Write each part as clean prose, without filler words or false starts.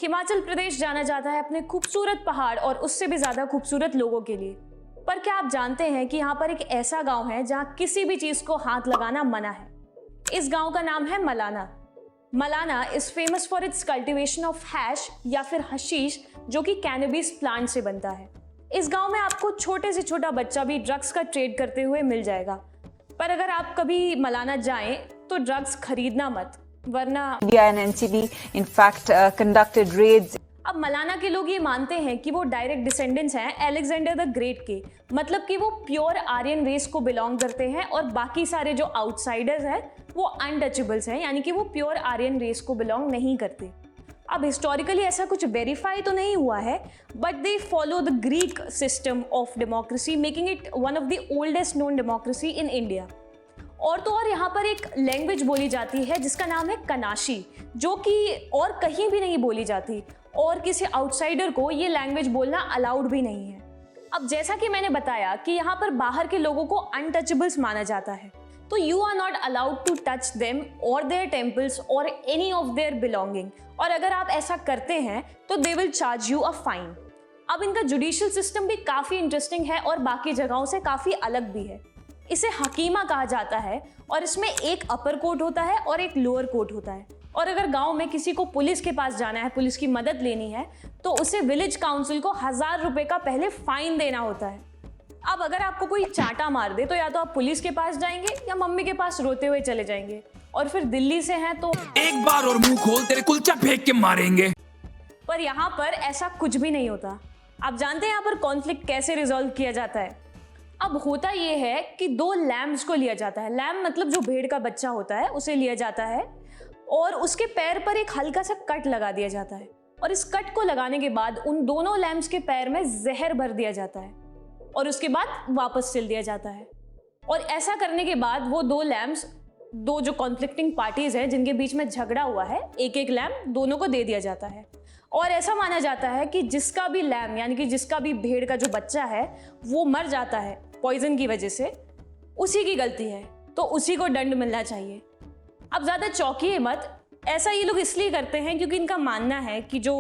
हिमाचल प्रदेश जाना जाता है अपने खूबसूरत पहाड़ और उससे भी ज्यादा खूबसूरत लोगों के लिए। पर क्या आप जानते हैं कि यहाँ पर एक ऐसा गांव है जहाँ किसी भी चीज को हाथ लगाना मना है। इस गांव का नाम है Malana. Malana is famous for its cultivation of hash या फिर हशीश, जो कि कैनबिस प्लांट से बनता है। इस गांव में आपको छोटे से छोटा बच्चा भी ड्रग्स का ट्रेड करते हुए मिल जाएगा। पर अगर आप कभी मलाना जाएं तो ड्रग्स खरीदना मत, वरना India and NCB in fact conducted raids. अब मलाना के लोग ये मानते हैं कि वो डायरेक्ट डिसेंडेंट्स हैं अलेक्जेंडर द ग्रेट के, मतलब कि वो प्योर आर्यन रेस को बिलोंग करते हैं और बाकी सारे जो आउटसाइडर्स हैं वो अनटचेबल्स हैं, यानी कि वो प्योर आर्यन रेस को बिलोंग नहीं करते। अब हिस्टोरिकली ऐसा कुछ वेरीफाई तो नहीं हुआ है, but they follow the Greek system of democracy, making it one of the oldest known democracy in India. और तो और यहाँ पर एक लैंग्वेज बोली जाती है जिसका नाम है कनाशी, जो कि और कहीं भी नहीं बोली जाती और किसी आउटसाइडर को ये लैंग्वेज बोलना अलाउड भी नहीं है। अब जैसा कि मैंने बताया कि यहाँ पर बाहर के लोगों को अनटचेबल्स माना जाता है, तो you are not allowed to touch them और देयर टेम्पल्स और एनी ऑफ देयर बिलोंगिंग, और अगर आप ऐसा करते हैं तो they will charge you a fine. अब इनका जुडिशियल सिस्टम भी काफ़ी इंटरेस्टिंग है और बाकी जगहों से काफ़ी अलग भी है। इसे हकीमा कहा जाता है और इसमें एक अपर कोर्ट होता है और एक लोअर कोर्ट होता है। और अगर गांव में किसी को पुलिस के पास जाना है, पुलिस की मदद लेनी है, तो उसे विलेज काउंसिल को 1000 रुपए का पहले फाइन देना होता है। अब अगर आपको कोई चांटा मार दे तो या तो आप पुलिस के पास जाएंगे या मम्मी के पास रोते हुए चले जाएंगे, और फिर दिल्ली से हैं तो एक बार और मुंह खोल, तेरे कुलचा फेंक के मारेंगे। पर यहाँ पर ऐसा कुछ भी नहीं होता। आप जानते हैं यहाँ पर कॉन्फ्लिक्ट कैसे रिजॉल्व किया जाता है? अब होता यह है कि 2 लैम्स को लिया जाता है। लैम मतलब जो भेड़ का बच्चा होता है उसे लिया जाता है और उसके पैर पर एक हल्का सा कट लगा दिया जाता है, और इस कट को लगाने के बाद उन दोनों लैम्स के पैर में जहर भर दिया जाता है और उसके बाद वापस सिल दिया जाता है। और ऐसा करने के बाद वो 2 लैम्स, 2 जो कॉन्फ्लिक्टिंग पार्टीज हैं जिनके बीच में झगड़ा हुआ है, एक एक लैम दोनों को दे दिया जाता है। और ऐसा माना जाता है कि जिसका भी लैम यानी कि जिसका भी भेड़ का जो बच्चा है वो मर जाता है पॉइजन की वजह से, उसी की गलती है, तो उसी को दंड मिलना चाहिए। अब ज़्यादा चौंकिए मत, ऐसा ये लोग इसलिए करते हैं क्योंकि इनका मानना है कि जो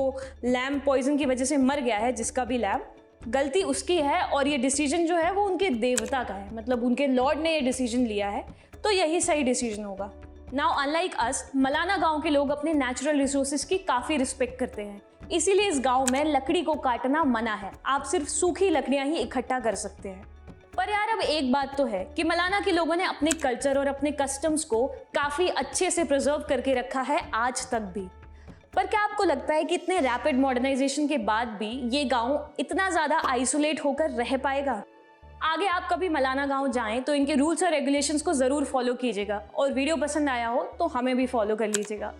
लैम पॉइजन की वजह से मर गया है, जिसका भी लैम, गलती उसकी है और ये डिसीजन जो है वो उनके देवता का है, मतलब उनके लॉर्ड ने ये डिसीजन लिया है, तो यही सही डिसीजन होगा। नाउ अनलाइक अस, मलाना गांव के लोग अपने नेचुरल रिसोर्सेज की काफ़ी रिस्पेक्ट करते हैं, इसीलिए इस गांव में लकड़ी को काटना मना है। आप सिर्फ सूखी लकड़ियां ही इकट्ठा कर सकते हैं। पर यार अब एक बात तो है कि मलाना के लोगों ने अपने कल्चर और अपने कस्टम्स को काफ़ी अच्छे से प्रिजर्व करके रखा है आज तक भी। पर क्या आपको लगता है कि इतने रैपिड मॉडर्नाइजेशन के बाद भी ये गांव इतना ज़्यादा आइसोलेट होकर रह पाएगा? आगे आप कभी मलाना गांव जाएं तो इनके रूल्स और रेगुलेशंस को ज़रूर फॉलो कीजिएगा, और वीडियो पसंद आया हो तो हमें भी फॉलो कर लीजिएगा।